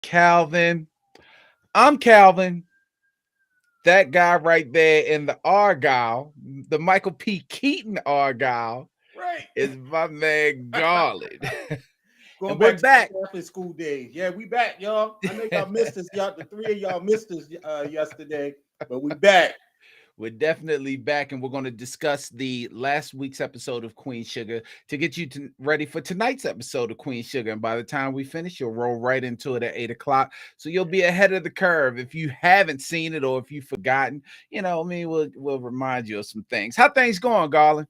Calvin. I'm Calvin. That guy right there in the Argyle, the Michael P. Keaton Argyle, Right. is my man Garland. Going And we're back to my back. Catholic school days. Yeah, we back, y'all. I know y'all missed us. Y'all, the three of y'all missed us yesterday, but we back. We're definitely back, and we're going to discuss the last week's episode of Queen Sugar to get you ready for tonight's episode of Queen Sugar. And by the time we finish, you'll roll right into it at 8 o'clock. So you'll be ahead of the curve. If you haven't seen it or if you've forgotten, we'll remind you of some things. How things going, Garland?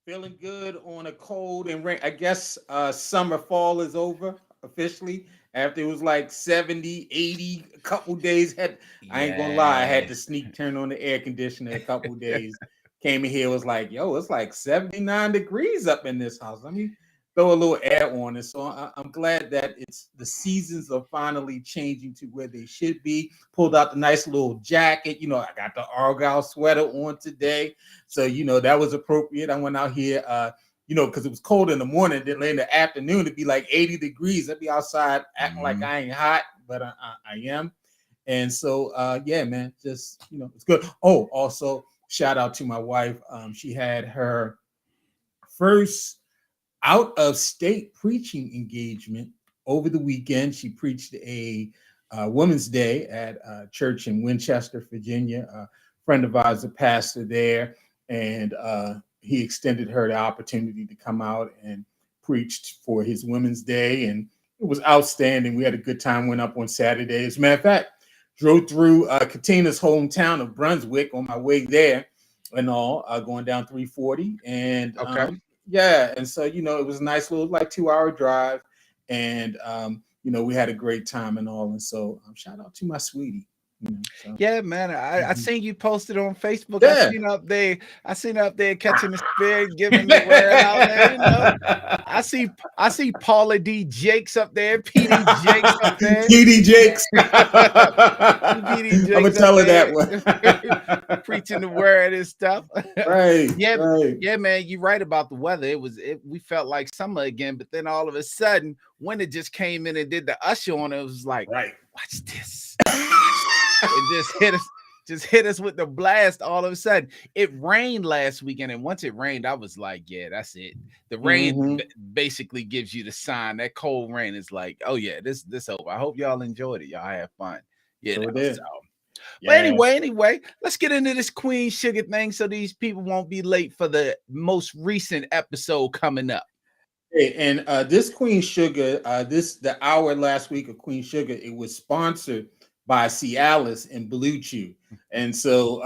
Feeling good on a cold and rain. I guess summer fall is over officially after it was like 70, 80 a couple days. I ain't gonna lie, I had Yeah. to sneak turn on the air conditioner a couple days. Came in here, was like, yo, it's like 79 degrees up in this house. Let me throw a little air on it. So I'm glad that it's the seasons are finally changing to where they should be. Pulled out the nice little jacket. I got the Argyle sweater on today. So, that was appropriate. I went out here, because it was cold in the morning. Then in the afternoon, it'd be like 80 degrees. I'd be outside acting like I ain't hot, but I am. And so, yeah, man, just, it's good. Oh, also, shout out to my wife. She had her first out of state preaching engagement over the weekend. She preached a Women's Day at a church in Winchester, Virginia. A friend of ours, a pastor there, and he extended her the opportunity to come out and preached for his Women's Day, and it was outstanding. We had a good time. Went up on Saturday. As a matter of fact, drove through Katina's hometown of Brunswick on my way there, and all going down 340, and Okay. yeah, and so it was a nice little like 2 hour drive, and we had a great time and all, and so shout out to my sweetie. So Yeah, man. I mhm. seen you posted on Facebook. I Yeah. seen her up there. I seen her up there catching the spirit, giving the word out there. I see Paula D. Jakes up there, PD Jakes up there. TD Jakes. PD I'm gonna Jakes up tell her that there one. preaching the word and stuff. Right, Yeah, right. yeah, man. You're right about the weather. We felt like summer again, but then all of a sudden, when it just came in and did the usher on it, it was like, Right. watch this. It just hit us with the blast all of a sudden. It rained last weekend, and once it rained, I was like, yeah, that's it. The rain Mhm. basically gives you the sign. That cold rain is like, oh yeah, this over. I hope y'all enjoyed it. Y'all have fun. Sure So did. but Yeah. anyway, let's get into this Queen Sugar thing so these people won't be late for the most recent episode coming up. Hey, and this Queen Sugar, the hour last week of Queen Sugar, it was sponsored by Cialis and Blue Chew, and so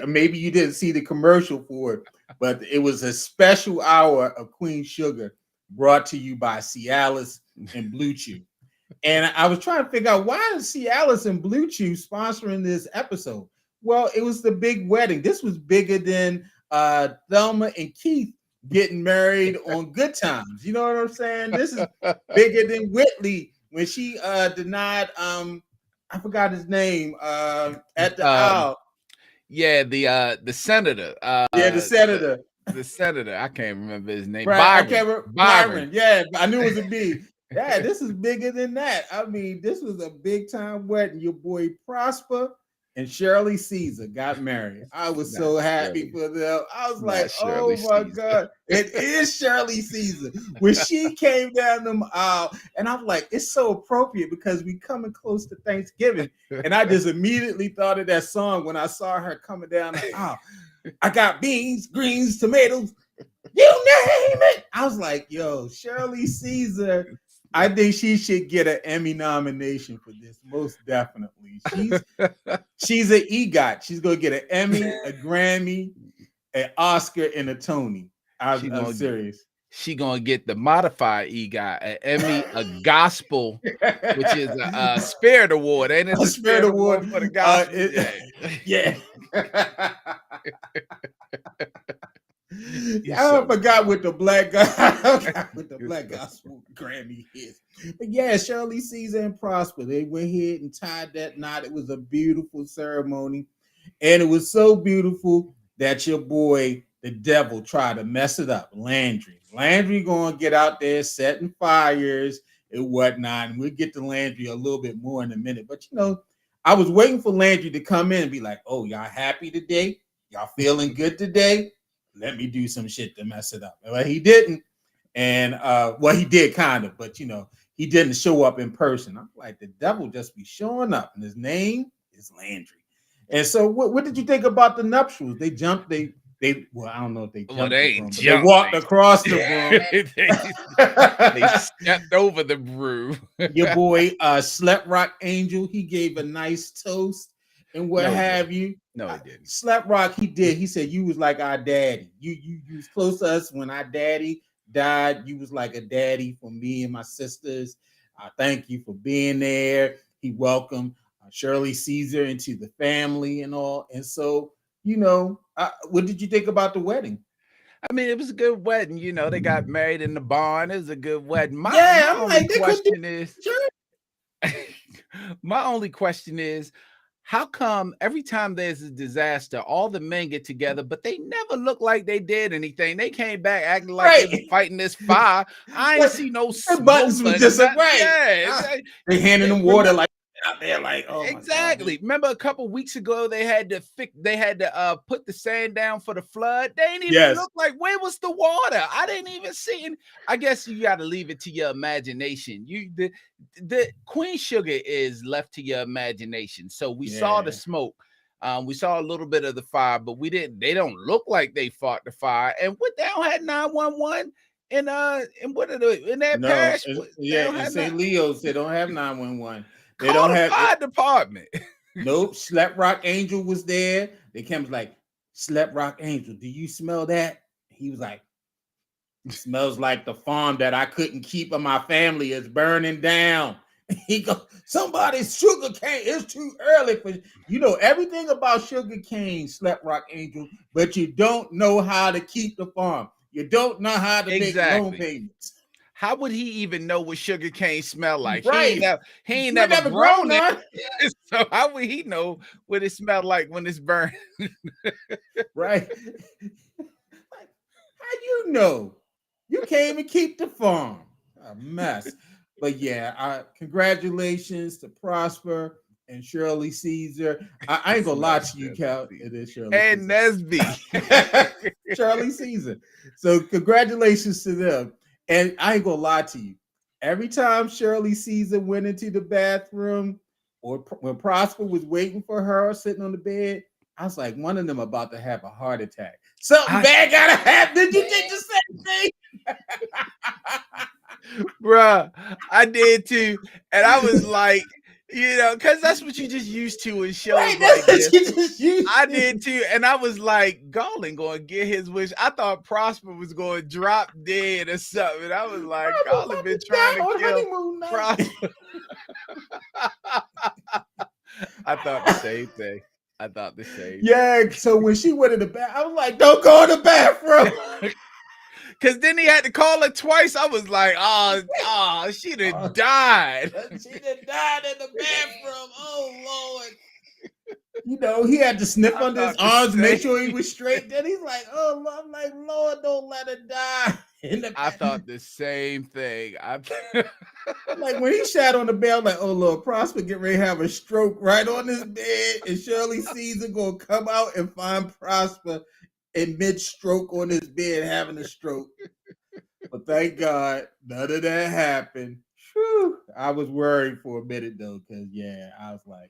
maybe you didn't see the commercial for it, but it was a special hour of Queen Sugar brought to you by Cialis and Blue Chew. And I was trying to figure out why is Cialis and Blue Chew sponsoring this episode. Well, it was the big wedding. This was bigger than Thelma and Keith getting married on Good Times. You know what I'm saying? This is bigger than Whitley when she denied I forgot his name at the Um, aisle. yeah, the senator, Yeah, the senator. the senator. I can't remember his name. Right. I Byron. can't remember Byron. Byron. Yeah, I knew it was a B. Yeah, this is bigger than that. I mean, this was a big time wedding. Your boy Prosper and Shirley Caesar got married. I was Not so happy Shirley. for them. I was like, Not Shirley oh my Caesar. God, it is Shirley Caesar. When she came down the aisle, and I'm like, it's so appropriate because we coming close to Thanksgiving. And I just immediately thought of that song when I saw her coming down the aisle. I got beans, greens, tomatoes, you name it. I was like, yo, Shirley Caesar. I think she should get an Emmy nomination for this, most definitely. She's an EGOT. She's gonna get an Emmy, a Grammy, an Oscar, and a Tony. she I'm gonna serious. she gonna get the modified EGOT, an Emmy, a gospel, which is a Spirit Award, ain't it? A The Spirit Spirit Award Award. for the gospel. Yeah. You I so forgot wrong. what the black guy with the black gospel Grammy is. But yeah, Shirley Caesar and Prosper. They went ahead and tied that knot. It was a beautiful ceremony. And it was so beautiful that your boy, the devil, tried to mess it up. Landry. Landry gonna get out there setting fires, and whatnot. And we'll get to Landry a little bit more in a minute. But I was waiting for Landry to come in and be like, "Oh, y'all happy today? Y'all feeling good today? Let me do some shit to mess it up." Well, he didn't. And well, he did kind of, but he didn't show up in person. I'm like, the devil just be showing up, and his name is Landry. And so, what did you think about the nuptials? They jumped. Well, I don't know if they jumped they the ain't broom, but jumped. they walked across the broom. they stepped over the broom. Your boy, Slep Rock Angel, he gave a nice toast and what have you. No, he didn't. Slep Rock, he did. He said, "You was like our daddy. You was close to us when our daddy died. You was like a daddy for me and my sisters. I thank you for being there." He welcomed Shirley Caesar into the family and all. And so, what did you think about the wedding? I mean, it was a good wedding. They got married in the barn. It was a good wedding. My only question is, how come every time there's a disaster, all the men get together, but they never look like they did anything? They came back acting like they were fighting this fire. I ain't see no smoke. Buttons was just Yeah, they handing them water like out there, like, oh exactly. My God. Remember a couple weeks ago they had to put the sand down for the flood. They didn't even look like, where was the water? I didn't even see it. I guess you got to leave it to your imagination. The Queen Sugar is left to your imagination. So we saw the smoke. We saw a little bit of the fire, but we didn't. They don't look like they fought the fire. And what, they don't have 911 and what are the in their parish? In St. Leo's they don't have 911. They Call don't have fire department. Nope. Slep Rock Angel was there. They came like, "Slep Rock Angel, do you smell that?" He was like, "It smells like the farm that I couldn't keep of my family is burning down." He goes, "Somebody's sugar cane. It's too early for everything about sugar cane, Slep Rock Angel, but you don't know how to keep the farm. You don't know how to make loan payments." How would he even know what sugar cane smell like? Right. He ain't never grown it. So how would he know what it smelled like when it's burning? Right. Like, how you know? You can't even keep the farm. A mess. But yeah, congratulations to Prosper and Shirley Caesar. I ain't gonna lie to you, Cal. It is Shirley and Nesby. Shirley Caesar. So congratulations to them. And I ain't gonna lie to you. Every time Shirley Caesar went into the bathroom, or when Prosper was waiting for her sitting on the bed, I was like, one of them about to have a heart attack. Something bad gotta happen. Did you think the same thing? Bruh, I did too. And I was like, because that's what you just used to in shows like this. I did too. And I was like, Garland going to get his wish. I thought Prosper was going to drop dead or something. I was like, Garland been trying to kill Prosper. I thought the same thing. Yeah, so when she went in the bath, I was like, don't go in the bathroom. Because then he had to call her twice. I was like, oh, she done died. She done died in the bathroom. Oh, Lord. He had to sniff under his arms, make sure he was straight. Then he's like, oh, I'm like, Lord, don't let her die. I thought the same thing. Like when he sat on the bed, I'm like, oh, Lord, Prosper get ready to have a stroke right on his bed, and Shirley Caesar gonna come out and find Prosper in mid-stroke on his bed having a stroke. But thank God none of that happened. Whew. I was worried for a minute though, because I was like,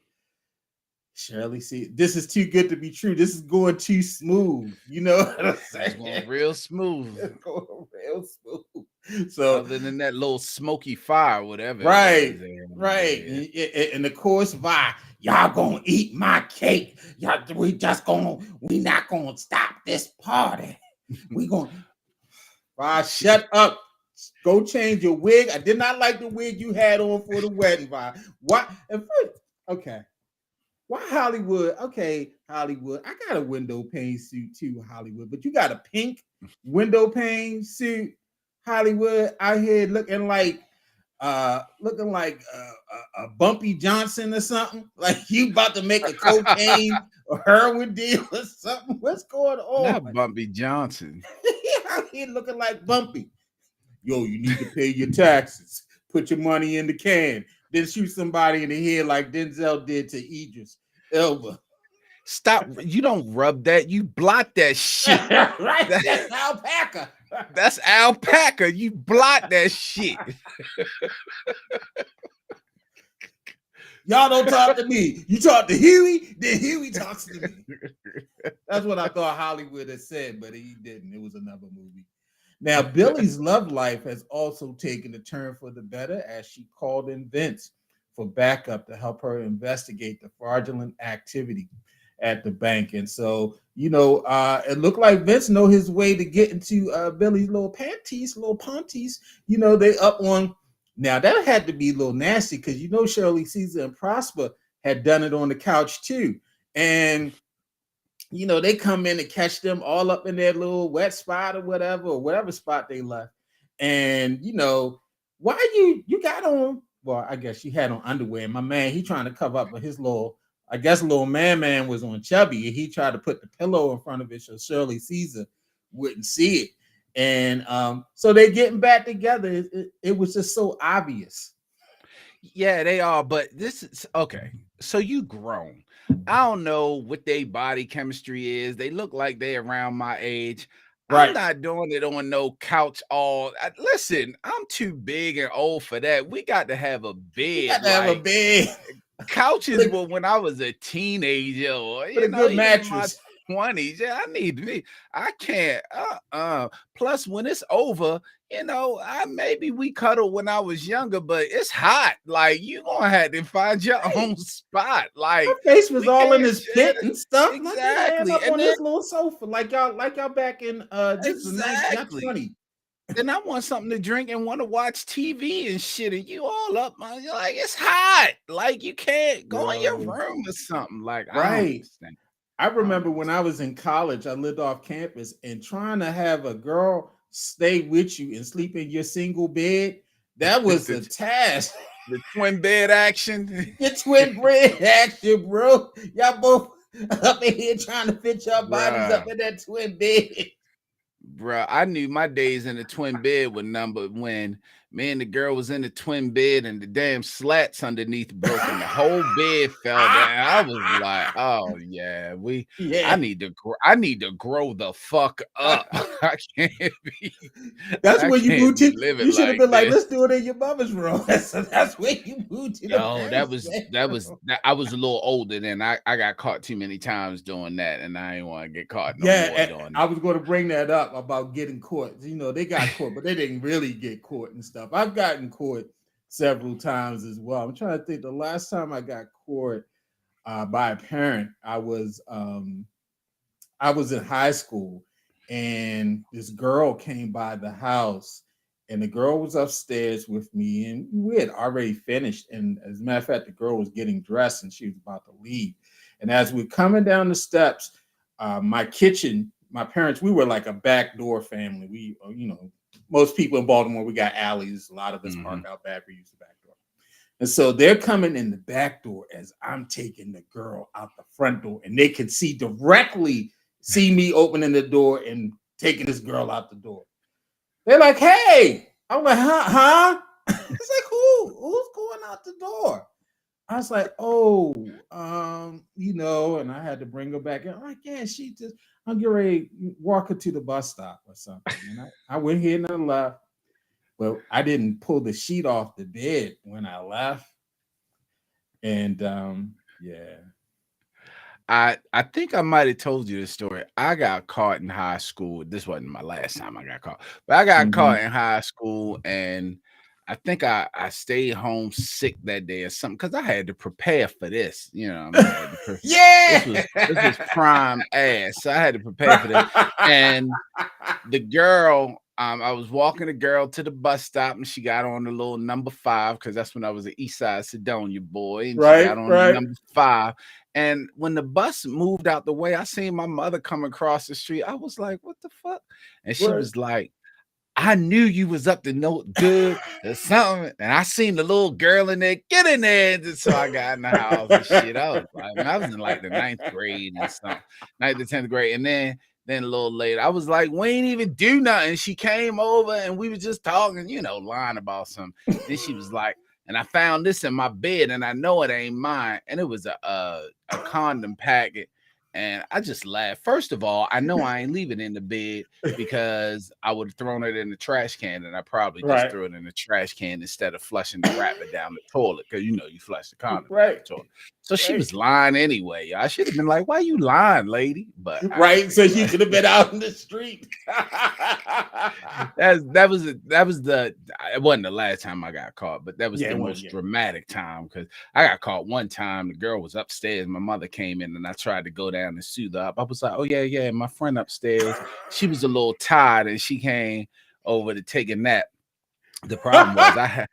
Shirley, this is too good to be true. This is going too smooth. You know what I'm saying? It's going real smooth. It's going real smooth. So other than that little smoky fire, whatever. Right. And of course, y'all gonna eat my cake. We not gonna stop this party. We gonna shut up. Go change your wig. I did not like the wig you had on for the wedding, Vi. What? Okay. Why Hollywood? Okay, Hollywood. I got a window pane suit too, Hollywood. But you got a pink window pane suit, Hollywood, out here looking like a Bumpy Johnson or something. Like you about to make a cocaine or heroin deal or something. What's going on? Not Bumpy Johnson. Out here looking like Bumpy. Yo, you need to pay your taxes. put your money in the can, then shoot somebody in the head like Denzel did to Idris Elba. Stop. You don't rub that. You blot that shit. Right? That, That's alpaca. that's alpaca. You blot that shit. Y'all don't talk to me. You talk to Huey, then Huey talks to me. That's what I thought Hollywood had said, but he didn't. It was another movie. Now, Billy's love life has also taken a turn for the better as she called in Vince for backup to help her investigate the fraudulent activity at the bank. And so, it looked like Vince know his way to get into Billy's little panties, little panties. They up on. Now, that had to be a little nasty because Shirley Caesar and Prosper had done it on the couch too. And they come in and catch them all up in their little wet spot or whatever spot they left. And why you got on? Well, I guess she had on underwear. And my man, he trying to cover up, but his little man was on chubby, and he tried to put the pillow in front of it so Shirley Caesar wouldn't see it. And so they getting back together. It was just so obvious. Yeah, they are, but this is okay. So you grown. I don't know what their body chemistry is. They look like they around my age. I'm Right. not doing it on no couch listen, I'm too big and old for that. We got to have a You bed. got to have a bed. Couches were when I was a teenager or With a good even mattress. in my 20s. Yeah, I can't. Plus, when it's over, maybe we cuddled when I was younger, but it's hot. Like you gonna have to find your own spot. Like her face was we all in can't his share pit and stuff. exactly. Like, up And on then this little sofa, like y'all back in this is exactly. 1920. Then I want something to drink and want to watch TV and shit, and you all up, man. You're like, it's hot. Like you can't go in your room or something. Like I don't Right. understand. I remember when I was in college, I lived off campus, and trying to have a girl stay with you and sleep in your single bed, that was a task. The twin bed action. Your twin bed action, bro. Y'all both up in here trying to fit your bodies up in that twin bed. Bruh, I knew my days in the twin bed were numbered when me and the girl was in the twin bed and the damn slats underneath broke and the whole bed fell down. I was like, oh yeah, I need to grow the fuck up. I can't be. That's where you moved to. You should have been like, this. let's do it in your mother's room. That's where you moved to. Yo, that was I was a little older then. I got caught too many times doing that, and I didn't want to get caught no more doing that. I was going to bring that up about getting caught. They got caught, but they didn't really get caught and stuff. I've gotten caught several times as well. I'm trying to think. The last time I got caught by a parent, I was in high school, and this girl came by the house, and the girl was upstairs with me, and we had already finished. And as a matter of fact, the girl was getting dressed, and she was about to leave. And as we're coming down the steps, my kitchen, my parents, we were like a backdoor family. We, most people in Baltimore, we got alleys. A lot of us park out back. We use the back door. And so they're coming in the back door as I'm taking the girl out the front door, and they can directly see me opening the door and taking this girl out the door. They're like, hey. I'm like, huh? It's like, who's going out the door? I was like, and I had to bring her back in. I'm like, yeah, I'm getting ready to walk her to the bus stop or something. And I went here and I left, but I didn't pull the sheet off the bed when I left. And yeah. I think I might have told you this story. I got caught in high school. This wasn't my last time I got caught, but I got caught in high school, and I think I stayed home sick that day or something because I had to prepare for this. Yeah, this was prime ass. So I had to prepare for this. And the girl, I was walking the girl to the bus stop, and she got on the little number 5 because that's when I was an East Side Sedonia boy, and she got on the number 5. And when the bus moved out the way, I seen my mother come across the street. I was like, "What the fuck?" And she was like, I knew you was up to no good or something. And I seen the little girl in there, get in there. And so I got in the house and shit. I was like, I was in like the 9th grade and something, 9th to 10th grade. And then Then a little later, I was like, we ain't even do nothing. She came over and we was just talking, lying about something. Then she was like, and I found this in my bed, and I know it ain't mine. And it was a condom packet. And I just laughed. First of all, I know I ain't leaving it in the bed because I would have thrown it in the trash can, and I probably just Right. threw it in the trash can instead of flushing the wrapper down the toilet, because you flush the condom down Right. the toilet. So she Right. was lying anyway. I should have been like, "Why you lying, lady?" But Right. So you could have been out in the street. that was the it wasn't the last time I got caught, but that was Yeah, the it was, most dramatic time, because I got caught one time. The girl was upstairs. My mother came in and I tried to go down and soothe her up. I was like, "Oh yeah, my friend upstairs. She was a little tired and she came over to take a nap." The problem was I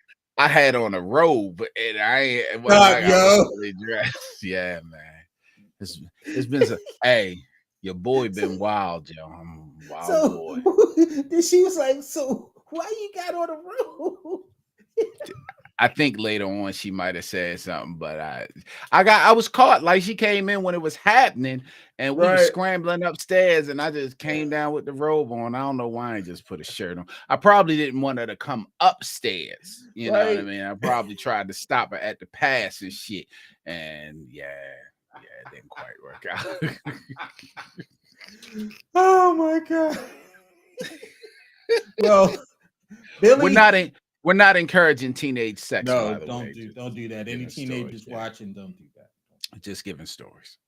had on a robe and it wasn't Stop, like I was yo. fully dressed. Yeah, man. It's been hey, your boy been wild, yo. I'm a wild So boy. then she was like, "So why you got on the road?" I think later on she might have said something, but I was caught. Like, she came in when it was happening and we was Right. scrambling upstairs and I just came down with the robe on. I don't know why I ain't just put a shirt on. I probably didn't want her to come upstairs. You know what I Right. mean? I probably tried to stop her at the pass and shit. And yeah, it didn't quite work out. Oh my god. Well, We're Billy. not in we're not encouraging teenage sex, No, by the way. don't do that. Any Giving stories, teenagers yeah. watching, don't do that. Just giving stories.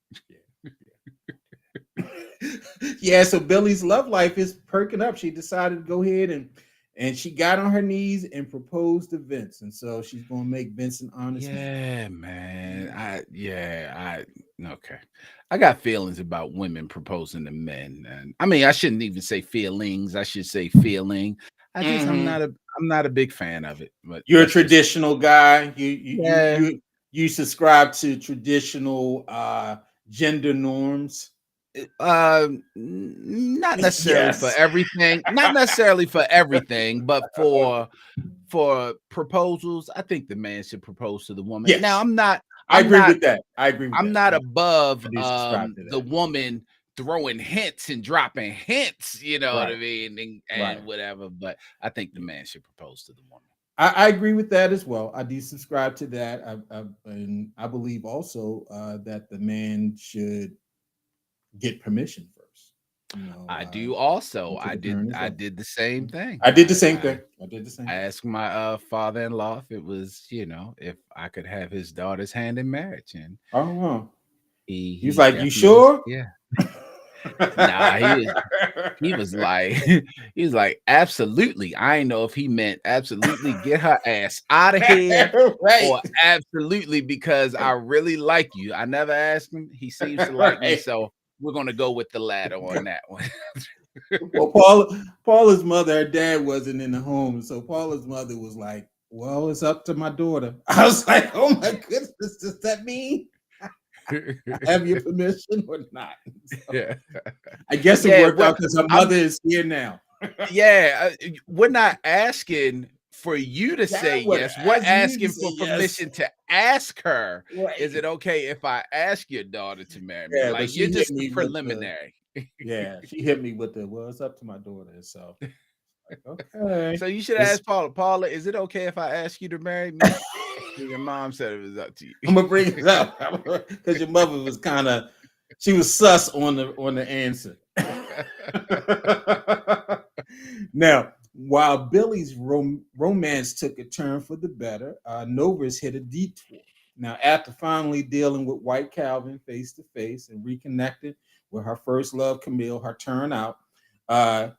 Yeah, so Billy's love life is perking up. She decided to go ahead and she got on her knees and proposed to Vince. And so she's gonna make Vince an honest man. Yeah, man. Okay. I got feelings about women proposing to men. And I mean, I shouldn't even say feelings. I should say feeling. Mhm. I'm not a big fan of it, but You're a that's just me. traditional guy. Yeah. You subscribe to traditional gender norms. Not necessarily for Yes. everything. Not necessarily for everything, but for proposals, I think the man should propose to the woman. Now, Yes. I I'm agree not with that. I agree with I'm that. not above I do subscribe to the that. woman throwing hints and dropping hints, you know what I Right. mean, and Right. whatever. But I think the man should propose to the woman. I agree with that as well. I do subscribe to that. And I believe also that the man should get permission first. You know, I do also. to the parent as I well. did the same thing. I did the same thing. I did the same I thing. asked my father-in-law if it was, if I could have his daughter's hand in marriage, and Oh, wow. He's he like, "You definitely, sure?" yeah. Nah, he was like, he was like, absolutely. I ain't know if he meant absolutely get her ass out of here Right. or absolutely because I really like you. I never asked him. He seems to like me, Right. so we're gonna go with the latter on that one. Well, Paula's mother, her dad wasn't in the home, so Paula's mother was like, "Well, it's up to my daughter." I was like, "Oh my goodness, does that mean I have your permission or not?" So, Yeah, I guess it yeah. worked out because her mother is here now. We're not asking for you to say God would yes. We're ask you to asking say for yes. permission to ask her, is it Right. okay if I ask your daughter to marry me? Yeah, but Like, you're she hit just the me with the preliminary. she hit me with the well, it's up to my daughter. So like, okay. So you should It's ask Paula. Paula, is it okay if I ask you to marry me? Your mom said it was up to you. I'm gonna bring it up because your mother was kind of she was sus on the answer. Now, while Billy's romance took a turn for the better, Nova's hit a detour. Now, after finally dealing with White Calvin face to face and reconnecting with her first love, Camille, her turn out,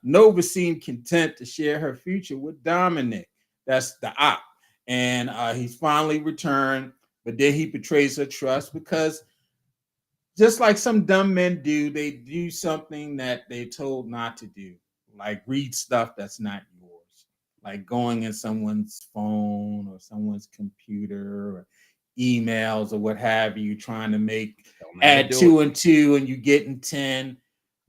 Nova seemed content to share her future with Dominic. That's the op. And he's finally returned, but then he betrays her trust because just like some dumb men do, they do something that they told not to do, like read stuff that's not yours, like going in someone's phone or someone's computer or emails or what have you, trying to make Don't ever add do it. 2 and 2 and you getting 10.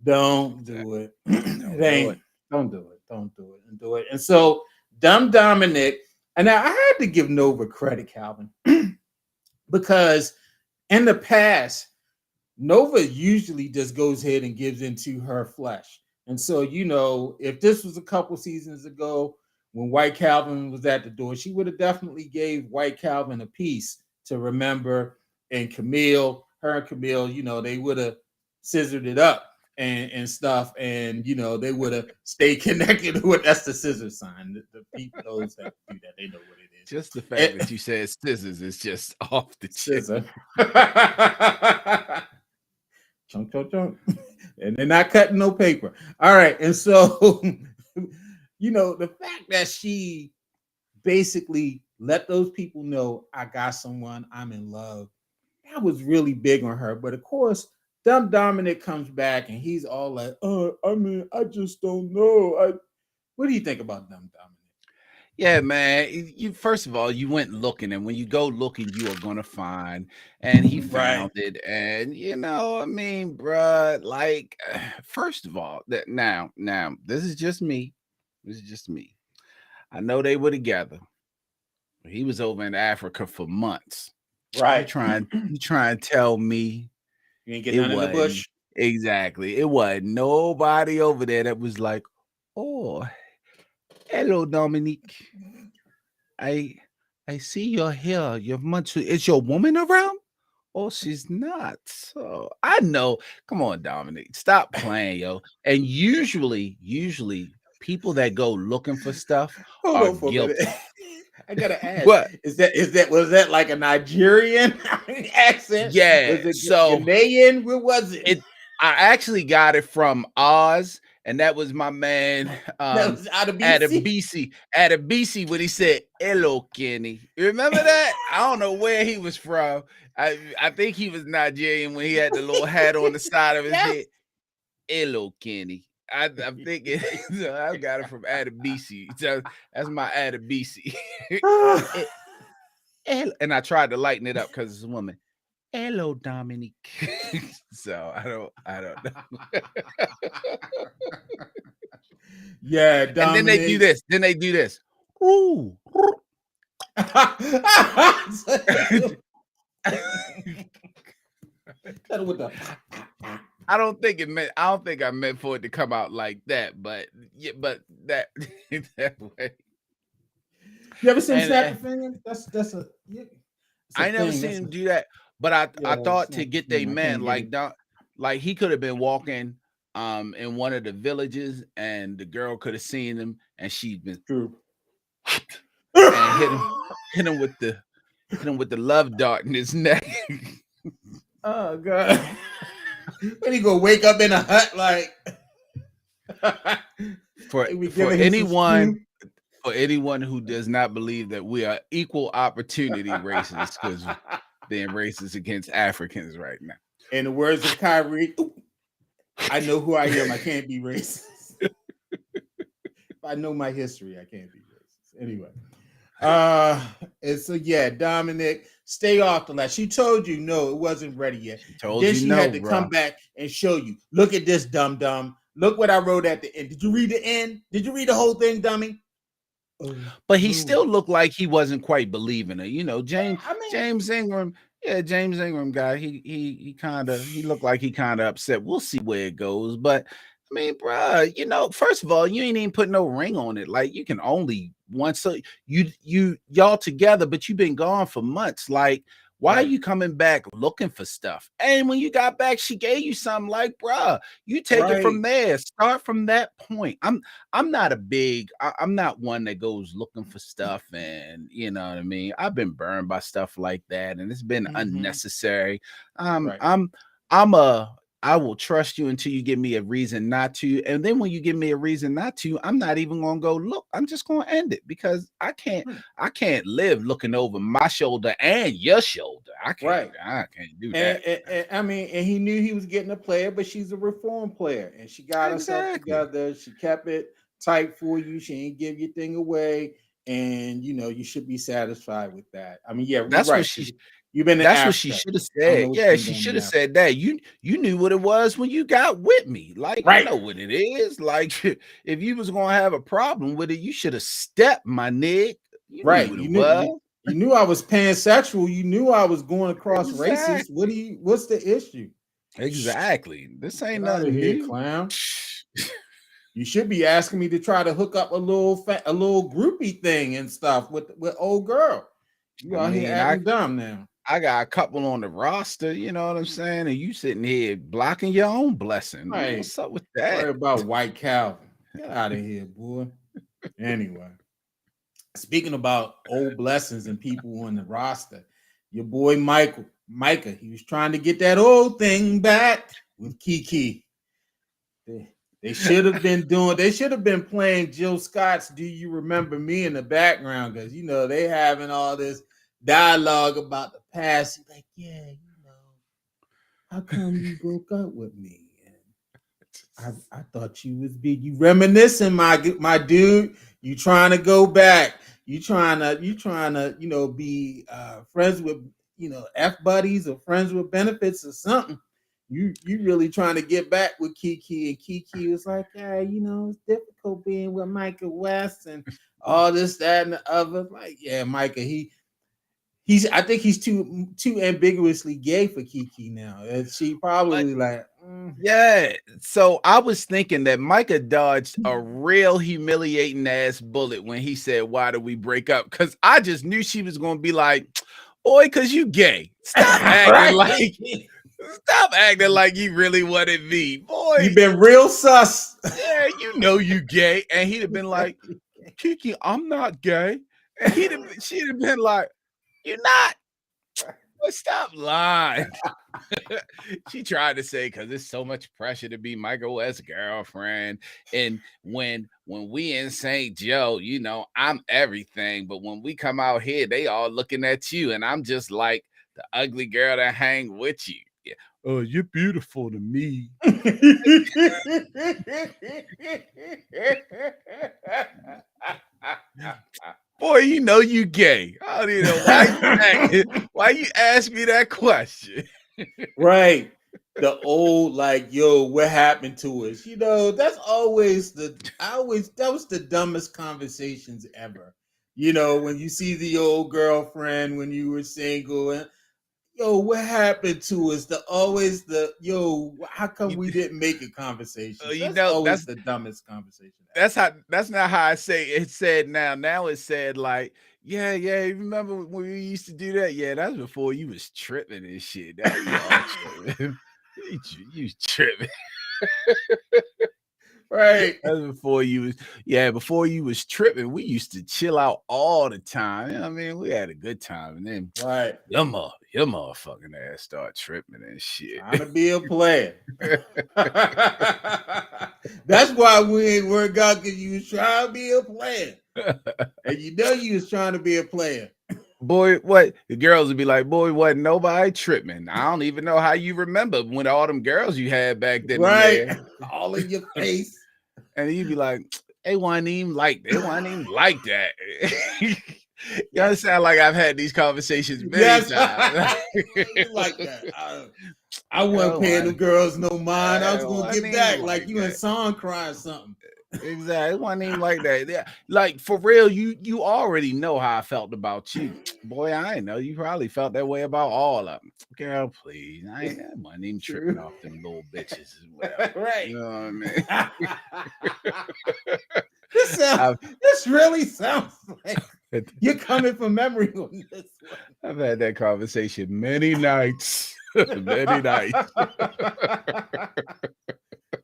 Don't do Exactly. it. It Don't do it. ain't. Don't do it. Don't do it. And do it. And so, dumb Dominic, and I had to give Nova credit, Calvin, because in the past Nova usually just goes ahead and gives into her flesh. And so, if this was a couple seasons ago when White Calvin was at the door, she would have definitely gave White Calvin a piece to remember. And her and Camille, they would have scissored it up and stuff. And, they would have stayed connected with that's the scissor sign. The people those that do that, they know what it is. Just the fact that you said scissors is just off the Scissor. chain. Chunk, chunk, chunk. And they're not cutting no paper. All right. And so, the fact that she basically let those people know I got someone, I'm in love, that was really big on her. But of course, dumb Dominic comes back and he's all like, I just don't know. What do you think about dumb Dominic? Yeah, man. You first of all, you went looking, and when you go looking, you are gonna find. And he found it, and bruh. Like, first of all, that now, this is just me. This is just me. I know they were together. He was over in Africa for months. Right. You try and tell me you ain't getting none in the bush? Exactly. It wasn't nobody over there that was like, oh, hello, Dominique. I see you're here. You've much. Is your woman around? Oh, she's not. So I know. Come on, Dominic. Stop playing, yo. And usually, people that go looking for stuff are guilty. I gotta ask. What was that like a Nigerian accent? Yeah. Was it So Ghanaian? Where was it? I actually got it from Oz, and that was my man that was out of BC. At a BC when he said hello, Kenny. You remember that? I don't know where he was from. I think he was Nigerian when he had the little hat on the side of his head. Hello, Kenny. I'm thinking I got it from Adabisi. So that's my Adabisi. And I tried to lighten it up because it's a woman. Hello, Dominique. So I don't know. Yeah, Dominic. And then they do this. Ooh. I don't think I meant for it to come out like that, but yeah, but that way. You ever seen Snap the Finger? That's a I never seen him do that, but I thought to get they man like he could have been walking in one of the villages and the girl could have seen him and she'd been and hit him with the love dart in his neck. Oh God. When he go wake up in a hut like for anyone who does not believe that we are equal opportunity racists, because being racist against Africans right now. In the words of Kyrie, I know who I am. I can't be racist. If I know my history, I can't be racist. Anyway. And so yeah, Dominic, stay off the lat. She told you no, it wasn't ready yet. She had to come back and show you. Look at this, dumb. Look what I wrote at the end. Did you read the end? Did you read the whole thing, dummy? But he still looked like he wasn't quite believing it. James Ingram. Yeah, James Ingram guy. He looked like he kind of upset. We'll see where it goes. But I mean, bruh, first of all, you ain't even put no ring on it. Like, you can only once. So y'all together, but you've been gone for months. Like, why are you coming back looking for stuff? And when you got back, she gave you something. Like, bruh, you take it from there. Start from that point. I'm not one that goes looking for stuff, and you know what I mean. I've been burned by stuff like that, and it's been unnecessary. I will trust you until you give me a reason not to. And then when you give me a reason not to, I'm not even going to go look. I'm just going to end it because I can't live looking over my shoulder and your shoulder. I can't do that. And he knew he was getting a player, but she's a reform player and she got herself together. She kept it tight for you. She ain't give your thing away. And you should be satisfied with that. I mean, yeah, that's right. What You've been. That's what she should have said. Yeah, she should have said that. You knew what it was when you got with me. Like, you know what it is. Like, if you was gonna have a problem with it, you should have stepped, my nigga. You knew what it was. You knew I was pansexual. You knew I was going across races. What's the issue? Exactly. This ain't Get out of nothing here, new. clown. You should be asking me to try to hook up a little groupie thing and stuff with old girl. You I out here mean, acting dumb now. I got a couple on the roster, you know what I'm saying? And you sitting here blocking your own blessing. Right. What's up with Worry that? about White Calvin. Get out of here, boy. Anyway, speaking about old blessings and people on the roster, your boy Micah, he was trying to get that old thing back with Kiki. They should have been playing Jill Scott's Do You Remember Me in the background, because they having all this dialogue about the past. He's like, yeah, how come you broke up with me? And I thought you was big. You reminiscing, my dude. You trying to go back. You trying to be friends with F buddies or friends with benefits or something. You really trying to get back with Kiki, and Kiki was like, yeah, it's difficult being with Micah West and all this, that, and the other. Like, yeah, Micah, I think he's too ambiguously gay for Kiki now. And she probably Yeah. So I was thinking that Micah dodged a real humiliating ass bullet when he said, "Why do we break up?" Because I just knew she was gonna be like, "Boy, because you gay. Stop acting like stop acting like you really wanted me. Boy, you've been real sus." yeah, you gay." And he'd have been like, "Kiki, I'm not gay." And she'd have been like, "You're not. Well, stop lying." She tried to say, because it's so much pressure to be Michael West's girlfriend. And when we in St. Joe, I'm everything. But when we come out here, they all looking at you. And I'm just like the ugly girl that hang with you. Yeah. Oh, you're beautiful to me. Boy, you gay. I don't even know why you ask me that question. Right. The old, like, yo, what happened to us? That's always that was the dumbest conversations ever. When you see the old girlfriend when you were single, and yo, what happened to us? How come we didn't make it conversations? That's always the dumbest conversation ever. That's not how I say it. It's said now. Now it's said like, yeah. Remember when we used to do that? Yeah, that's before you was tripping and shit. Now you all tripping. you tripping. Right. That's before you was tripping. We used to chill out all the time. You know what I mean, we had a good time, and then Right. your motherfucking ass start tripping and shit. Trying to be a player. That's why we ain't work out, because you was trying to be a player. And you was trying to be a player. Boy, what the girls would be like, boy, wasn't nobody tripping. I don't even know how you remember when all them girls you had back then. Right. All in your face. And you'd be like, they wasn't even like that. You understand? Like I've had these conversations many times. Like that. I wasn't paying the girls no mind. I was gonna get back like you in song cry or something. Exactly. It wasn't even like that. Yeah. Like for real, you already know how I felt about you. Boy, I know you probably felt that way about all of them. Girl, please. I wasn't even tripping off them little bitches as well. Right. You know what I mean? This really sounds like you're coming from memory on this one. I've had that conversation many nights. Many nights.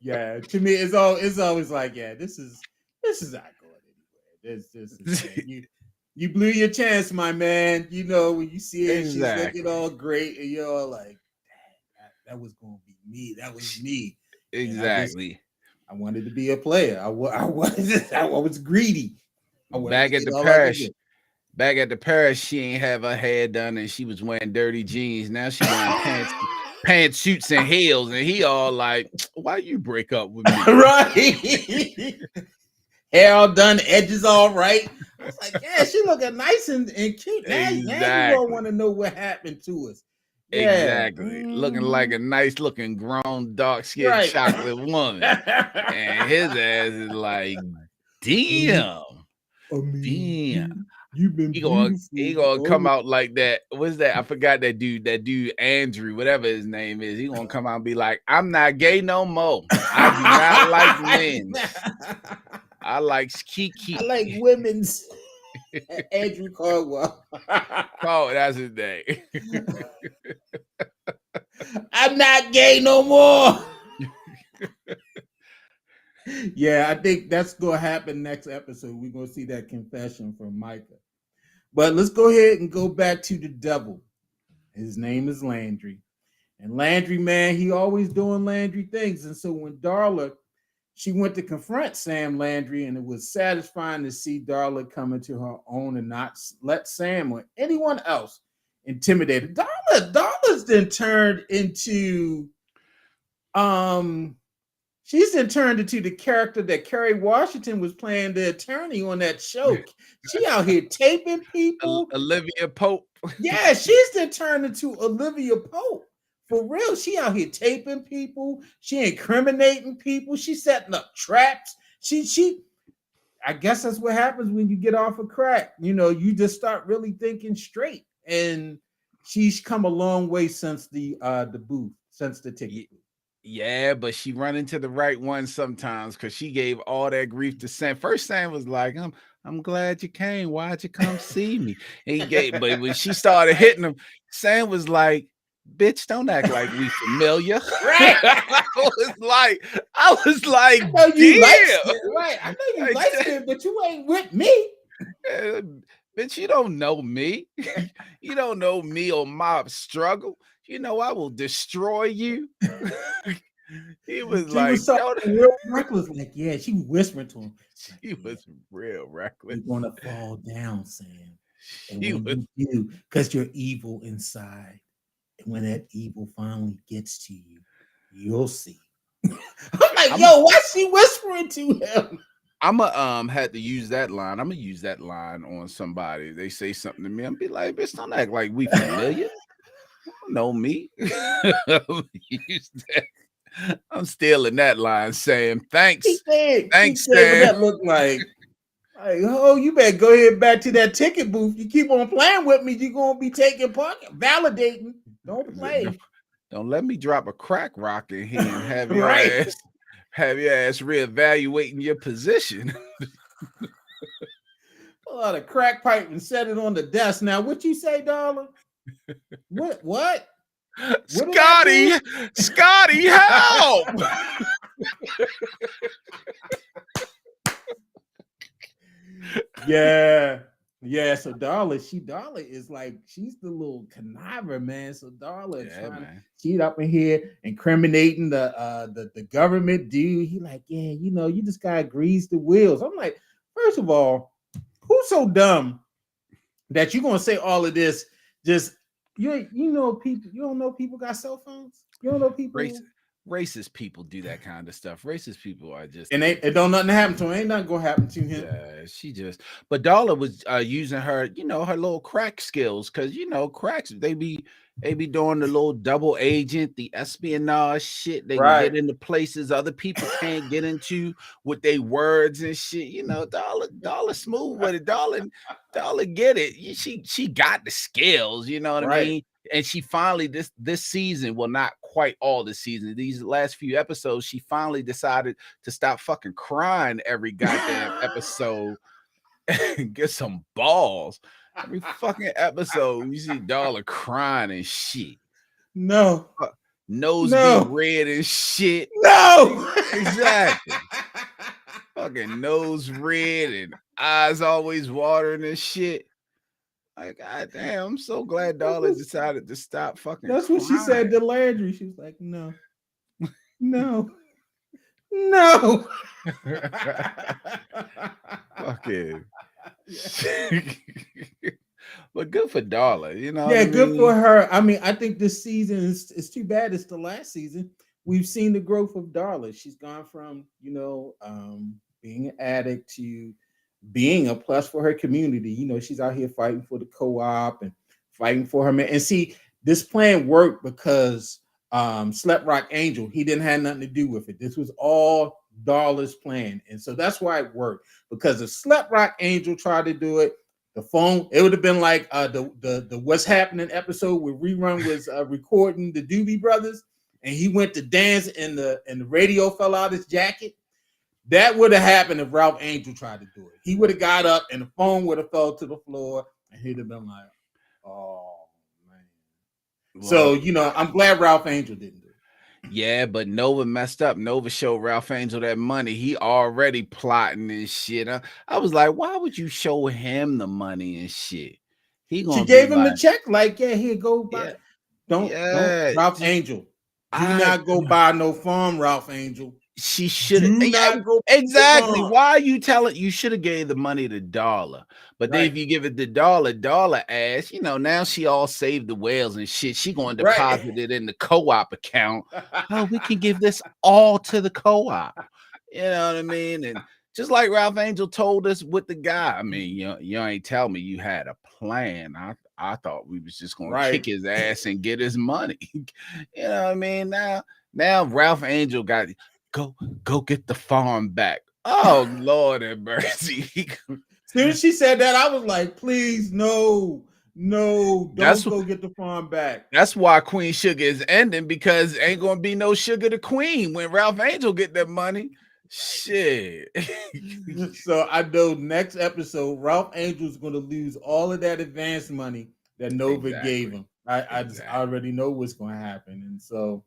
Yeah, to me, it's always like, yeah, this is not going anywhere. This is you blew your chance, my man. When you see it, she's looking all great, and you're all like, that was gonna be me. That was me. Exactly. I wanted to be a player. I was greedy. Back at the parish, she ain't have her hair done and she was wearing dirty jeans. Now she wearing pantsuits and heels, and he all like, why you break up with me? Right. Hair all done, edges all right. I was like, yeah, she looking nice and cute. Now you all want to know what happened to us. Yeah. Exactly. Looking like a nice looking grown dark-skinned chocolate woman. And his ass is like, damn. You've been He beautiful. gonna come Oh, out like that. What's that? I forgot that dude. That dude Andrew, whatever his name is. He gonna come out and be like, "I'm not gay no more. I do not like men's. I like I Kiki." like women's. Andrew Caldwell. Oh, that's his name. I'm not gay no more. Yeah, I think that's gonna happen next episode. We're gonna see that confession from Micah. But let's go ahead and go back to the devil. His name is Landry. And Landry, man, he always doing Landry things. And so when Darla, she went to confront Sam Landry, and it was satisfying to see Darla come into her own and not let Sam or anyone else intimidate her. Darla's then turned into she's then turned into the character that Kerry Washington was playing, the attorney on that show. She out here taping people. Olivia Pope. Yeah, she's then turned into Olivia Pope. For real, she out here taping people. She incriminating people. She setting up traps. I guess that's what happens when you get off of crack. You know, you just start really thinking straight. And she's come a long way since the booth, since the ticket booth. Yeah, but she run into the right one sometimes because she gave all that grief to Sam. First, Sam was like, I'm glad you came. Why'd you come see me? And he gave, but when she started hitting him, Sam was like, bitch, don't act like we familiar. Right. I was like, I know you damn. right. I know you like it, but you ain't with me. Bitch, you don't know me. You don't know me or my struggle. You know, I will destroy you. He was She like, was so real reckless. Like, yeah, she was whispering to him. She was real reckless. You're gonna fall down, Sam. And She when was, you do, because you're evil inside. And when that evil finally gets to you, you'll see. I'm like, yo, why's she whispering to him? I'ma had to use that line. I'm gonna use that line on somebody. They say something to me. I'm be like, bitch, don't act like we familiar. You don't know me. Use that. I'm stealing that line, Sam. Thanks. Thanks, What Sam. that look like? Like, oh, you better go ahead back to that ticket booth. You keep on playing with me, you're gonna be taking part, validating. Don't play. Don't let me drop a crack rock in here and have your Right. ass reevaluating your position. A lot of crack pipe and set it on the desk. Now, what you say, darling? What? Scotty, help! Yeah. So Darla is like, she's the little conniver, man. So Darla is trying to cheat up in here, incriminating the government dude. He like, yeah, you know, you just gotta grease the wheels. I'm like, first of all, who's so dumb that you're gonna say all of this? Just you know people, you don't know people got cell phones. You don't know people. Racist people do that kind of stuff. Racist people are just, and it don't nothing happen to him. Ain't nothing gonna happen to him. Yeah, she just. But Darla was using her, you know, her little crack skills, because you know, cracks they be doing the little double agent, the espionage shit. They can get into places other people can't get into with their words and shit. You know, Darla smooth with it. Darla get it. She got the skills. You know what I mean? And she finally this season, well, not quite all the season, these last few episodes, she finally decided to stop fucking crying every goddamn episode and get some balls. Every fucking episode, you see Darla crying and shit. No. Nose be red and shit. No. Exactly. Fucking nose red and eyes always watering and shit. Like, God damn, I'm so glad Darla decided to stop fucking That's crying. what she said to Landry. She was like, no. Fucking. But good for Darla, you know. Yeah, good for her. I mean, I think this season is too bad. It's the last season. We've seen the growth of Darla. She's gone from, you know, being an addict to being a plus for her community. You know, she's out here fighting for the co-op and fighting for her man. And see, this plan worked because Slap Rock Angel, he didn't have nothing to do with it. This was all Darla's plan. And so that's why it worked. Because if Slap Rock Angel tried to do it, The phone, it would have been like the What's Happening episode where Rerun was recording the Doobie Brothers, and he went to dance and the radio fell out his jacket. That would have happened if Ralph Angel tried to do it. He would have got up and the phone would have fell to the floor, and he'd have been like, "Oh man." Well, So I'm glad Ralph Angel didn't do it. Yeah, but Nova messed up. Nova showed Ralph Angel that money. He already plotting and shit. I was like, why would you show him the money and shit? He She gonna be gave him the like, check, like, yeah, here, go buy. yeah, Don't yeah. Ralph Angel. Do not go buy no farm, Ralph Angel. She should Do have not go exactly. Why are you telling? You should have gave the money to Darla, but then if you give it to Darla ass, now she all saved the whales and shit. She going to deposit it in the co-op account. Oh, we can give this all to the co-op. You know what I mean? And just like Ralph Angel told us with the guy, I mean, you ain't tell me you had a plan. I thought we was just gonna kick his ass and get his money. You know what I mean? Now Ralph Angel got go get the farm back. Oh Lord have mercy. As soon as she said that, I was like, please, no, don't go get the farm back. That's why Queen Sugar is ending, because ain't gonna be no Sugar the Queen when Ralph Angel get that money. Shit. So I know next episode, Ralph Angel's gonna lose all of that advance money that Nova gave him. I already know what's gonna happen. And so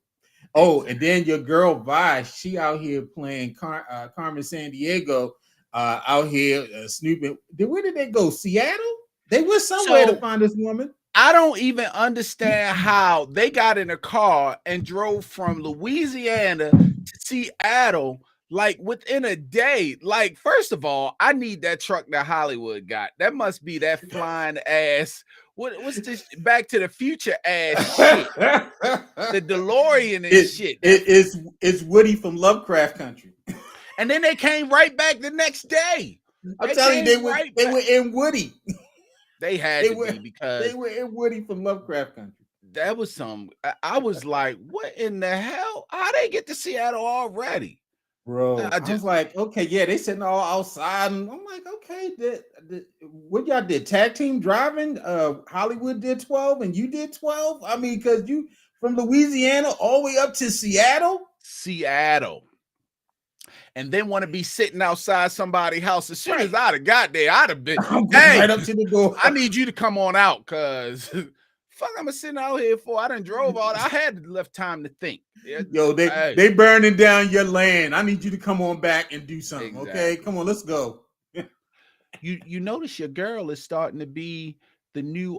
and then your girl Vi, she out here playing Carmen Sandiego, out here snooping. Where did they go? Seattle? They went somewhere to find this woman. I don't even understand how they got in a car and drove from Louisiana to Seattle like within a day. Like, first of all, I need that truck that Hollywood got. That must be that flying ass. What's this Back to the Future ass shit? The DeLorean and shit. It's Woody from Lovecraft Country. And then they came right back the next day. I'm telling you, they were in Woody. They had to be, because they were in Woody from Lovecraft Country. That was some. I was like, what in the hell? How they get to Seattle already? Bro, I was like, okay, yeah, they sitting all outside, and I'm like, okay, what y'all did? Tag team driving? Hollywood did 12 and you did 12? I mean, because you from Louisiana all the way up to Seattle? And then want to be sitting outside somebody's house. As soon as I'd have got there, I'd have been right up to the door. I need you to come on out, because fuck, I'm sitting out here for. I done drove all. I had left time to think. Yo, they burning down your land. I need you to come on back and do something. Exactly. Okay, come on, let's go. You notice your girl is starting to be the new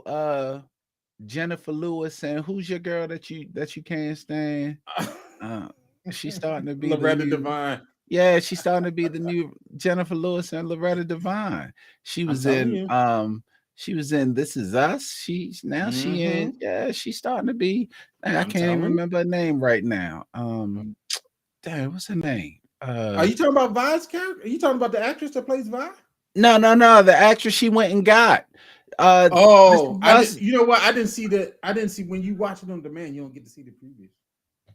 Jennifer Lewis, and who's your girl that you can't stand? She's starting to be Loretta Devine. Yeah, she's starting to be the new Jennifer Lewis and Loretta Devine. She was in This Is Us. She's starting to be. I can't even remember her name right now. Damn, what's her name? Are you talking about Vi's character? Are you talking about the actress that plays Vi? No, the actress she went and got. You know what? I didn't see when you watch it on demand. You don't get to see the preview.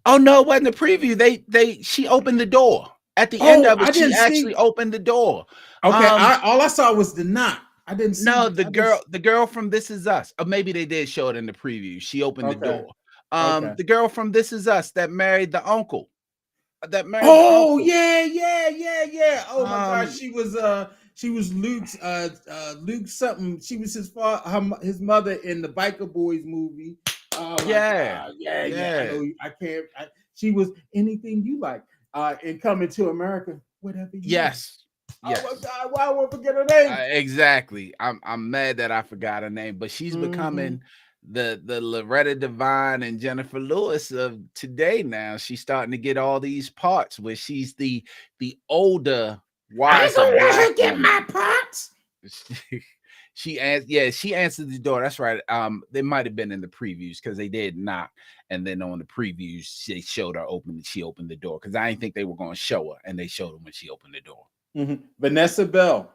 Oh no, it wasn't the preview. She opened the door. At the end of it, she actually opened the door. Okay, all I saw was the knock. I didn't see. No, the girl from This Is Us. Or maybe they did show it in the preview. She opened the door. The girl from This Is Us that married the uncle. Yeah. Oh my gosh, she was Luke's Luke something. She was his mother in the Biker Boys movie. Oh yeah. I can't. She was Anything You Like. In Coming to America, whatever. Yes. Oh my God! Why I won't forget her name? Exactly. I'm mad that I forgot her name, but she's becoming the Loretta Devine and Jennifer Lewis of today. Now she's starting to get all these parts where she's the older, wiser. I ain't gonna let her get my parts. She answered the door. That's right. They might have been in the previews, because they did knock, and then on the previews they showed her she opened the door, because I didn't think they were going to show her, and they showed her when she opened the door. Vanessa Bell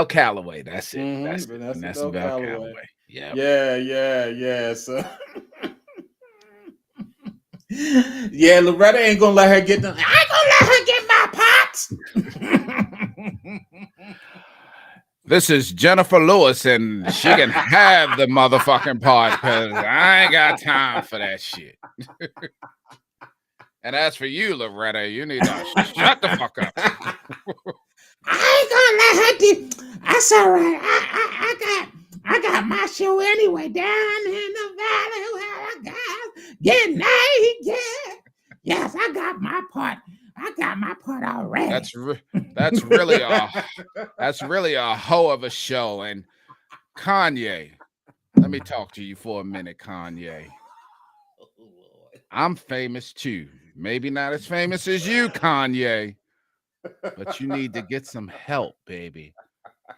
Calloway. That's it. That's Vanessa Bell Calloway. Yeah. So yeah, Loretta ain't gonna let her get them. I ain't gonna let her get my pots. this is Jennifer Lewis, and she can have the motherfucking part because I ain't got time for that shit. And as for you, Loretta, you need to shut the fuck up. I ain't gonna let her do. That's all right. I got my show anyway. Down in the valley where I got get naked. Yes, I got my part. I got my part already. That's really a hoe of a show. And Kanye, let me talk to you for a minute, Kanye. I'm famous too. Maybe not as famous as you, Kanye, but you need to get some help, baby,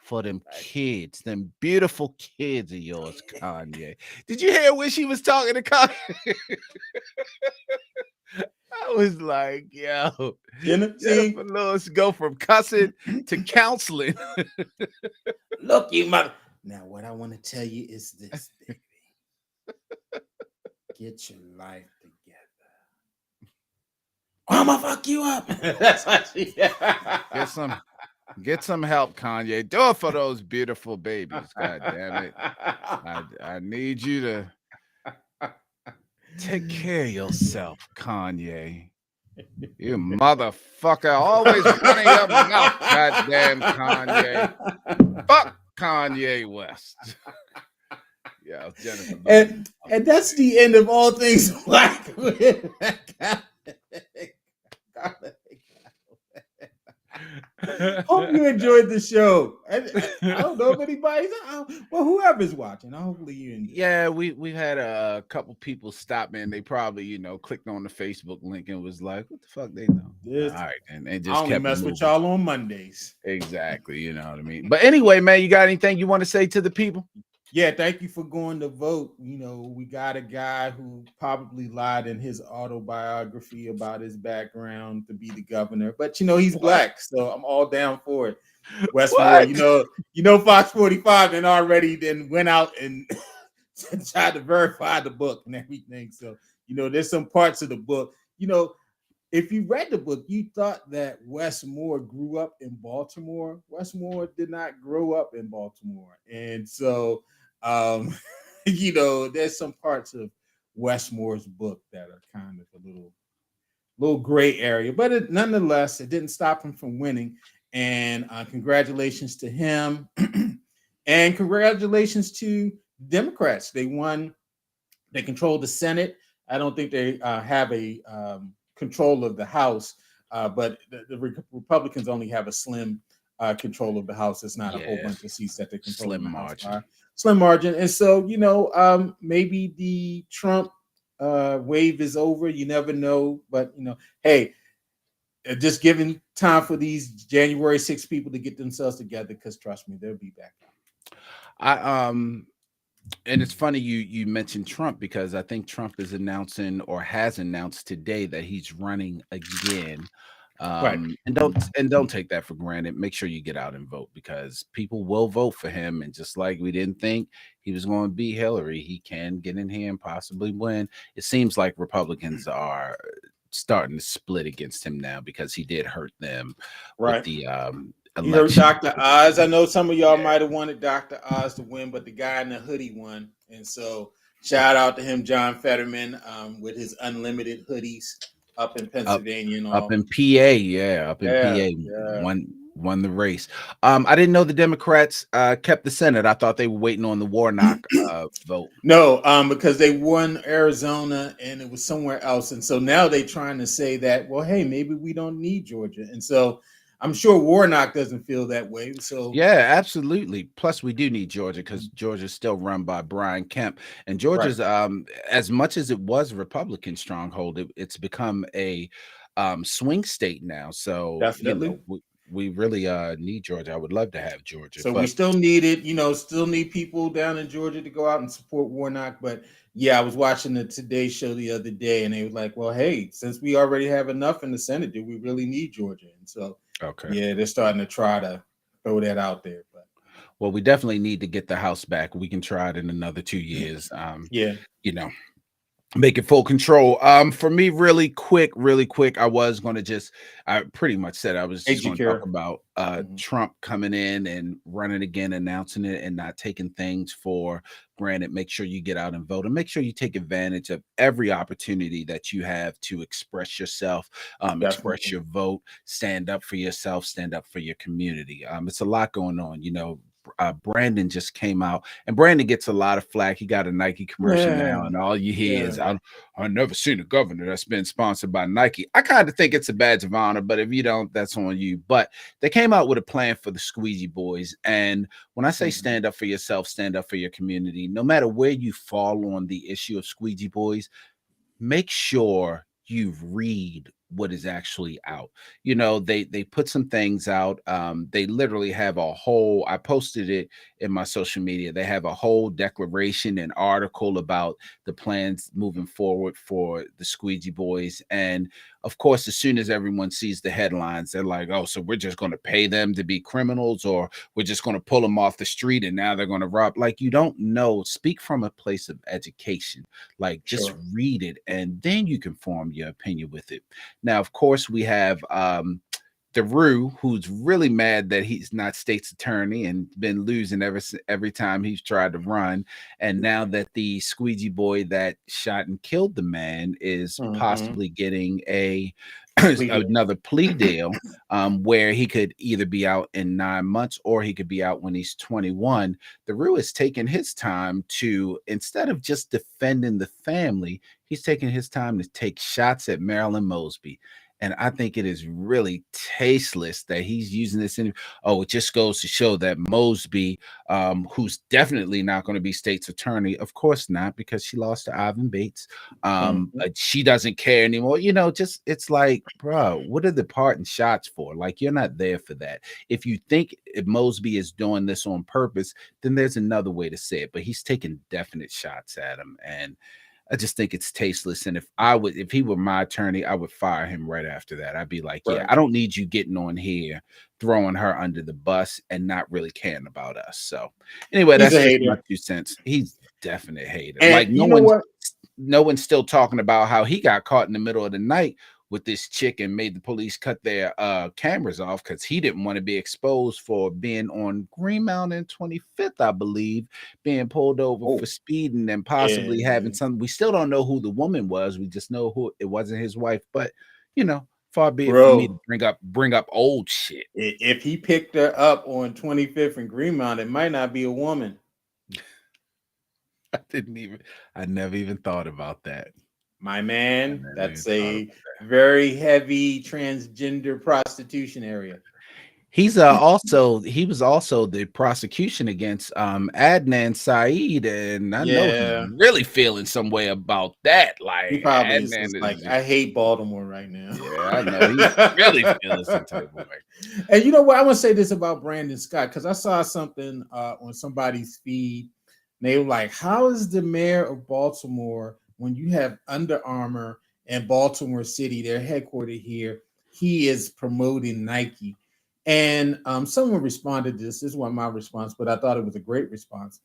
for them kids, them beautiful kids of yours, Kanye. Did you hear when she was talking to Kanye? I was like, yo, Jennifer Lewis go from cussing to counseling. Look, you mother. Now, what I want to tell you is this, baby. Get your life together. I'm gonna fuck you up. That's what she. Get some help, Kanye. Do it for those beautiful babies. God damn it. I need you to take care of yourself, Kanye. You motherfucker. Always running your mouth, goddamn Kanye. Fuck Kanye West. Yeah, Jennifer. And that's the end of all things black. Hope you enjoyed the show. I don't know if anybody's well, whoever's watching. Hopefully you enjoyed. Yeah, we had a couple people stop in. They probably clicked on the Facebook link and was like, "What the fuck they know?" All right, and just I only mess with y'all on Mondays. Exactly, you know what I mean. But anyway, man, you got anything you want to say to the people? Yeah, thank you for going to vote. We got a guy who probably lied in his autobiography about his background to be the governor, but he's black, so I'm all down for it. Westmore, Fox 45 and already then went out and tried to verify the book and everything. So, there's some parts of the book, if you read the book, you thought that Westmore grew up in Baltimore. Westmore did not grow up in Baltimore. And so, there's some parts of Westmore's book that are kind of a little gray area, but nonetheless, it didn't stop him from winning. And congratulations to him. And congratulations to Democrats. They won. They control the Senate. I don't think they have a control of the House, but the Republicans only have a slim control of the House. It's not a whole bunch of seats that they control. Slim margin. And so, maybe the Trump wave is over. You never know. But, hey, just giving time for these January 6 people to get themselves together, because trust me, they'll be back. And it's funny you mentioned Trump, because I think Trump is announcing, or has announced today, that he's running again. Right. And don't take that for granted. Make sure you get out and vote, because people will vote for him. And just like we didn't think he was going to beat Hillary, he can get in here and possibly win. It seems like Republicans are starting to split against him now, because he did hurt them with the you heard Dr. Oz. I know some of y'all might have wanted Dr. Oz to win, but the guy in the hoodie won. And so shout out to him, John Fetterman, with his unlimited hoodies up in Pennsylvania and all. Up in PA, PA. Won the race. I didn't know the Democrats kept the Senate. I thought they were waiting on the Warnock vote. No, because they won Arizona and it was somewhere else. And so now they're trying to say that, well, hey, maybe we don't need Georgia. And so I'm sure Warnock doesn't feel that way. So yeah, absolutely. Plus, we do need Georgia, because Georgia's still run by Brian Kemp, and Georgia's as much as it was a Republican stronghold, it's become a swing state now. So definitely, we really need Georgia. I would love to have Georgia. So we still need it. Still need people down in Georgia to go out and support Warnock. But yeah, I was watching the Today Show the other day, and they were like, "Well, hey, since we already have enough in the Senate, do we really need Georgia?" And so. Okay. Yeah, they're starting to try to throw that out there. But well, we definitely need to get the House back. We can try it in another 2 years. Make it full control. For me, really quick, I was gonna just I pretty much said I was Hey, just gonna talk Shakira. about Mhm. Trump coming in and running again, announcing it and not taking things for granted. Make sure you get out and vote and make sure you take advantage of every opportunity that you have to express yourself, express Definitely. your vote, stand up for yourself, stand up for your community. It's a lot going on, Brandon just came out, and Brandon gets a lot of flack. He got a Nike commercial Yeah. now, and all you hear Yeah. is, "I never seen a governor that's been sponsored by Nike." I kind of think it's a badge of honor, but if you don't, that's on you. But they came out with a plan for the Squeegee Boys, and when I say Mhm. stand up for yourself, stand up for your community, no matter where you fall on the issue of Squeegee Boys, make sure you read what is actually out. They put some things out. They literally have a whole, I posted it in my social media. They have a whole declaration and article about the plans moving forward for the Squeegee Boys. And of course, as soon as everyone sees the headlines, they're like, "Oh, so we're just going to pay them to be criminals, or we're just going to pull them off the street and now they're going to rob." Like, you don't know. Speak from a place of education. Like, just Sure. read it and then you can form your opinion with it. Now, of course, we have Rue, who's really mad that he's not state's attorney and been losing every time he's tried to run. And now that the squeegee boy that shot and killed the man is Mhm. possibly getting a Plea deal. another plea deal, where he could either be out in 9 months or he could be out when he's 21. The Rue is taking his time to, instead of just defending the family, he's taking his time to take shots at Marilyn Mosby. And I think it is really tasteless that he's using this in. Oh, it just goes to show that Mosby, who's definitely not going to be state's attorney, of course not, because she lost to Ivan Bates. Mhm. She doesn't care anymore. Just it's like, bro, what are the parting shots for? Like, you're not there for that. If you think if Mosby is doing this on purpose, then there's another way to say it. But he's taking definite shots at him, and I just think it's tasteless. And if he were my attorney, I would fire him right after that. I'd be like, yeah, Right. I don't need you getting on here, throwing her under the bus and not really caring about us. So anyway, He's that's a just my hater. 2 cents. He's definite hater. And Like, you know what? no one's still talking about how he got caught in the middle of the night with this chick and made the police cut their cameras off because he didn't want to be exposed for being on Greenmount and 25th, I believe, being pulled over Oh, for speeding and possibly having yeah. some. We still don't know who the woman was. We just know who it wasn't, his wife. But far be it for me to Bro, bring up old shit. if he picked her up on 25th and Greenmount, it might not be a woman. I didn't even. I never even thought about that. My I man, never even that's thought a about that. very heavy transgender prostitution area. He was also the prosecution against Adnan Saeed, and I know he's Yeah. really feeling some way about that. He Like, probably is Adnan just is like, just, I hate Baltimore right now. yeah, I know he's really feeling some type of way. And you know what? I want to say this about Brandon Scott because I saw something on somebody's feed. And they were like, "How is the mayor of Baltimore when you have Under Armour and Baltimore City, they're headquartered here? He is promoting Nike." And someone responded to this. This is one of my response, but I thought it was a great response.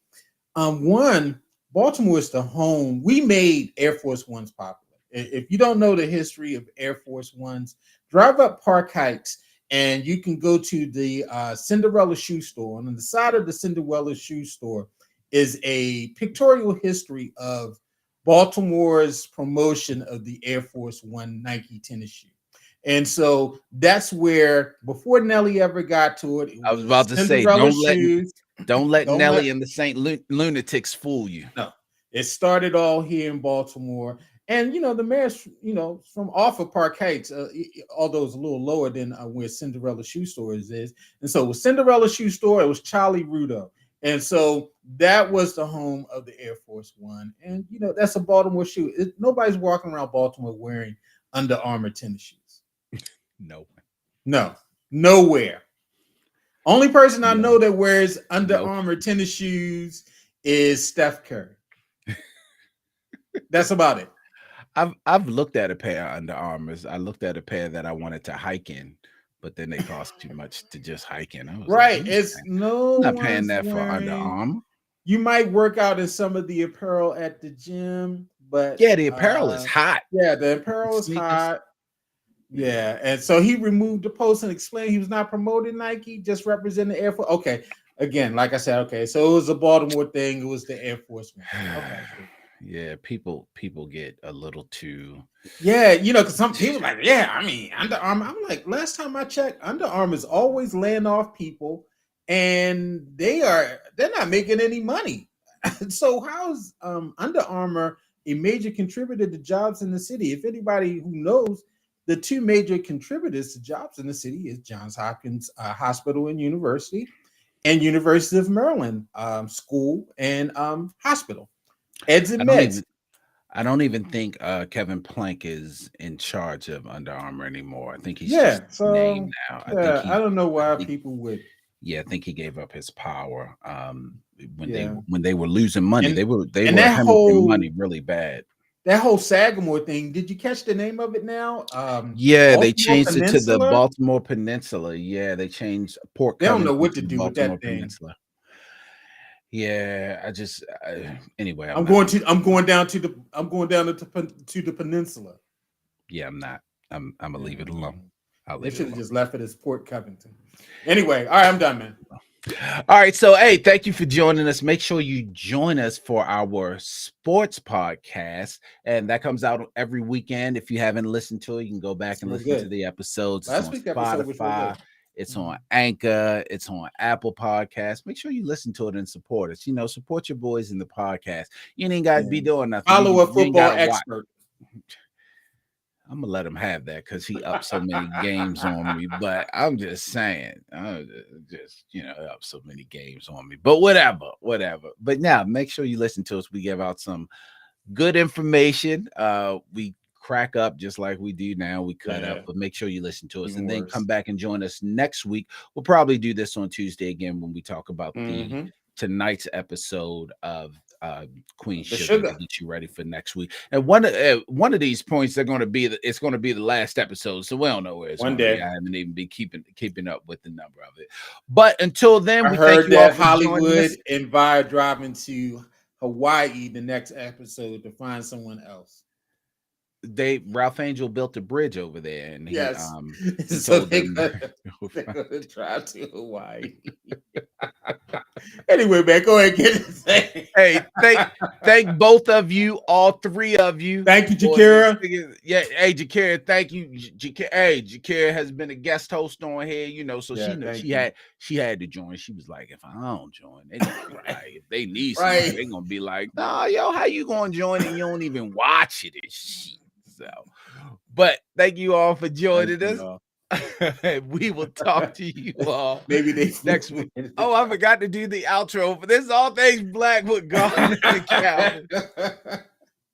One, Baltimore is the home. We made Air Force Ones popular. If you don't know the history of Air Force Ones, drive up Park Heights and you can go to the Cinderella shoe store. And on the side of the Cinderella shoe store is a pictorial history of Baltimore's promotion of the Air Force One Nike tennis shoe. And so that's where, before Nelly ever got to it, it I was was about to say, Cinderella shoes. don't let Don't let Nelly and the Saint Lunatics fool you. No, it started all here in Baltimore. And, the mayor's, from off of Park Heights, although it's a little lower than where Cinderella Shoe Stores is. And so with Cinderella Shoe Store, it was Charlie Rudo. And so that was the home of the Air Force One. And, that's a Baltimore shoe. Nobody's walking around Baltimore wearing Under Armour tennis shoes. No, No, nowhere. Only person I know no, that wears Under no. Armour tennis shoes is Steph Curry. That's about it. I've looked at a pair of Under Armours. I looked at a pair that I wanted to hike in, but then they cost too much to just hike in. I was like, Right. It's no I'm not paying one's that for Under wearing. Armour. You might work out in some of the apparel at the gym, but Yeah, the apparel is hot. yeah, the apparel is Sneakers. hot. Yeah, and so he removed the post and explained he was not promoting Nike, just representing the Air Force. Okay, again, like I said, okay, so it was a Baltimore thing. It was the Air Force one. Okay, cool. Yeah, people get a little too. Yeah, because some people like, yeah, I mean, Under Armour. I'm like, last time I checked, Under Armour is always laying off people, and they're not making any money. So how's Under Armour a major contributor to jobs in the city? If anybody who knows, the two major contributors to jobs in the city is Johns Hopkins Hospital and University, and University of Maryland School and Hospital. Eds I and don't Meds. even I don't even think Kevin Plank is in charge of Under Armour anymore. I think he's Yeah, just named so now. yeah, I don't know I why think people would. yeah, I think he gave up his power Yeah, when they were losing money. and They and were that hemorrhaging whole money really bad. that whole Sagamore thing. Did you catch the name of it now? Yeah, they Baltimore changed it to the Peninsula. Baltimore Peninsula. Yeah, they changed Port They don't know Covington what to to the do with Baltimore that thing. Peninsula. Yeah, anyway, I'm going to. I'm going down to the. I'm going down to the peninsula. yeah, I'm not. I'm gonna leave it alone. Mhm. I'll They leave it should have alone. just left it as Port Covington. Anyway, all right, I'm done, man. All right, so hey, thank you for joining us. Make sure you join us for our sports podcast, and that comes out every weekend. If you haven't listened to it, you can go back It's and real listen to good. the episodes. It's Last on week's episode was real Spotify, good. it's Mhm. on Anchor, it's on Apple Podcasts. Make sure you listen to it and support us. Support your boys in the podcast. You ain't got to be Yeah. doing nothing. Follow a You ain't got football to watch. expert. I'm gonna let him have that because he up so many games on me. But I'm just saying, up so many games on me. But whatever. But now, make sure you listen to us. We give out some good information. We crack up just like we do now. We cut up, Yeah. but make sure you listen to us Even and then worse. come back and join us next week. We'll probably do this on Tuesday again when we talk about Mm-hmm. tonight's episode of Queen The Sugar to sugar. get you ready for next week. And one of these points it's going to be the last episode, so we don't know where it's One going to be. day. I haven't even been keeping up with the number of it. But until then, I we thank heard you all that for joining us. Hollywood and Vi driving to Hawaii the next episode to find someone else. Ralph Angel built a bridge over there, and Yes. he So told they're them gonna drive to Hawaii. Anyway, man, go ahead and get it. Hey, thank both of you, all three of you. Thank you, Jakira. Yeah, hey, Jakira, thank you. Hey, Jakira has been a guest host on here, so Yeah, she had to join. She was like, if I don't join, they gonna be like, if they need Right. somebody, they gonna be like, nah, yo, how you gonna join and you don't even watch it and shit. So, but thank you all for joining us. We will talk to you all Maybe they next week. Oh, I forgot to do the outro. This is All Things Black with Garland and Calvin.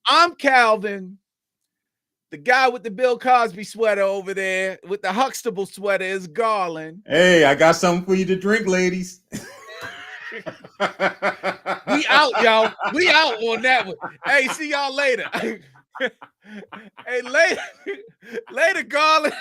I'm Calvin. The guy with the Bill Cosby sweater over there with the Huxtable sweater is Garland. Hey, I got something for you to drink, ladies. We out, y'all. We out on that one. Hey, see y'all later. Hey, later, Garland.